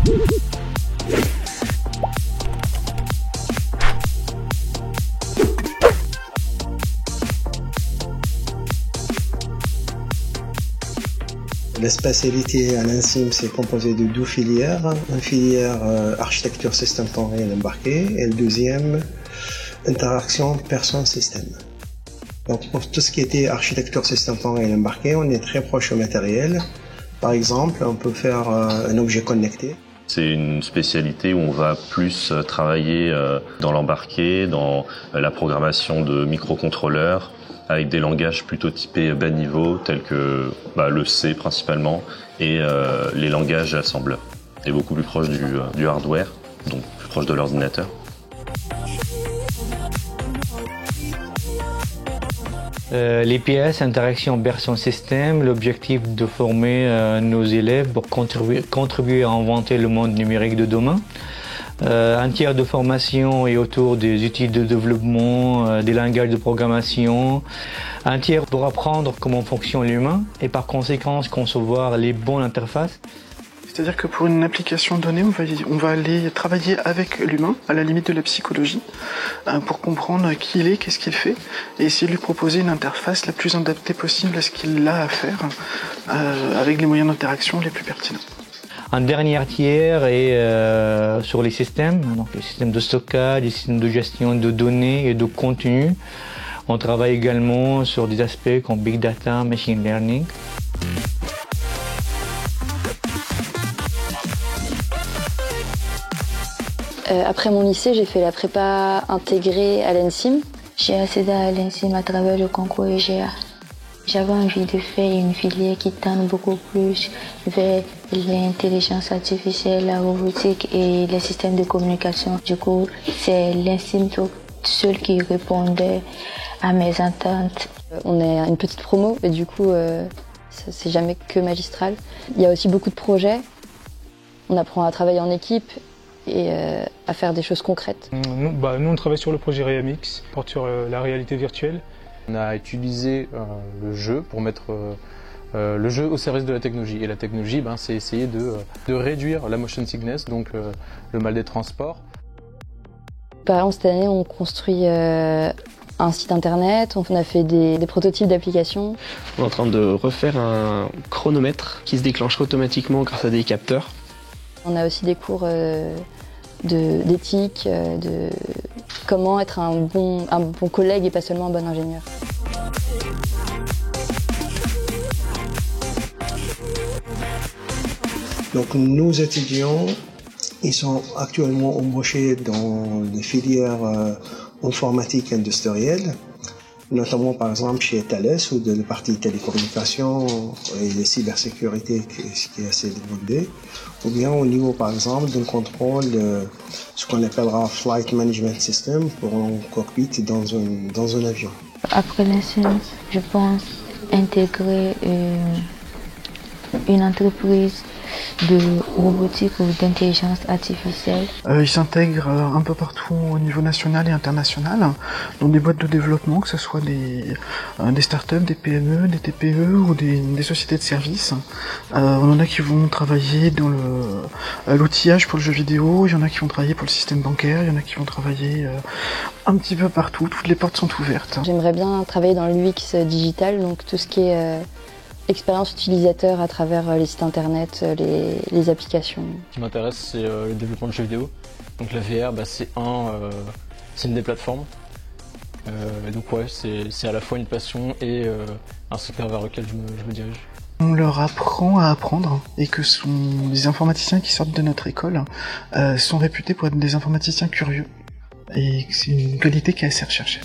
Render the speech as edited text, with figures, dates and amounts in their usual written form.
La spécialité à l'INSIM, c'est composé de 2 filières. Une filière architecture système temps réel embarqué et le deuxième, interaction personne-système. Donc pour tout ce qui était architecture système temps réel embarqué, on est très proche au matériel. Par exemple, on peut faire un objet connecté. C'est une spécialité où on va plus travailler dans l'embarqué, dans la programmation de microcontrôleurs, avec des langages plutôt typés bas niveau, tels que le C principalement, et les langages assembleurs. Et beaucoup plus proche du hardware, donc plus proche de l'ordinateur. L'IPS, interaction personne-système, l'objectif de former nos élèves pour contribuer à inventer le monde numérique de demain. Un tiers de formation est autour des outils de développement, des langages de programmation. Un tiers pour apprendre comment fonctionne l'humain et par conséquent concevoir les bonnes interfaces. C'est-à-dire que pour une application donnée, on va aller travailler avec l'humain, à la limite de la psychologie, pour comprendre qui il est, qu'est-ce qu'il fait, et essayer de lui proposer une interface la plus adaptée possible à ce qu'il a à faire, avec les moyens d'interaction les plus pertinents. Un dernier tiers est sur les systèmes, donc les systèmes de stockage, les systèmes de gestion de données et de contenu. On travaille également sur des aspects comme Big Data, Machine Learning. Après mon lycée, j'ai fait la prépa intégrée à l'INSIM. J'ai accédé à l'INSIM à travers le concours EGA. J'avais envie de faire une filière qui tend beaucoup plus vers l'intelligence artificielle, la robotique et les systèmes de communication. Du coup, c'est l'INSIM seul qui répondait à mes attentes. On est une petite promo et du coup, c'est jamais que magistral. Il y a aussi beaucoup de projets. On apprend à travailler en équipe et à faire des choses concrètes. Nous, on travaille sur le projet ReamX, porte sur la réalité virtuelle. On a utilisé le jeu pour mettre le jeu au service de la technologie. Et la technologie, c'est essayer de réduire la motion sickness, donc le mal des transports. Par exemple, cette année, on construit un site internet, on a fait des prototypes d'applications. On est en train de refaire un chronomètre qui se déclenche automatiquement grâce à des capteurs. On a aussi des cours d'éthique, de comment être un bon collègue et pas seulement un bon ingénieur. Donc nos étudiants, ils sont actuellement embauchés dans des filières informatiques industrielles, notamment par exemple chez Thales ou de la partie télécommunications et les cybersécurité qui est assez demandé, ou bien au niveau par exemple d'un contrôle, ce qu'on appellera Flight Management System pour un cockpit dans un avion. Après l'INSIM, je pense intégrer une entreprise de robotique ou d'intelligence artificielle. Ils s'intègrent un peu partout au niveau national et international, dans des boîtes de développement, que ce soit des startups, des PME, des TPE ou des sociétés de services. On en a qui vont travailler dans l'outillage pour le jeu vidéo, il y en a qui vont travailler pour le système bancaire, il y en a qui vont travailler un petit peu partout, toutes les portes sont ouvertes. J'aimerais bien travailler dans l'UX digital, donc tout ce qui est expérience utilisateur à travers les sites internet, les applications. Ce qui m'intéresse, c'est le développement de jeux vidéo. Donc la VR, c'est une des plateformes. Donc ouais, c'est à la fois une passion et un secteur vers lequel je me dirige. On leur apprend à apprendre et que les informaticiens qui sortent de notre école sont réputés pour être des informaticiens curieux. Et c'est une qualité qui est assez recherchée.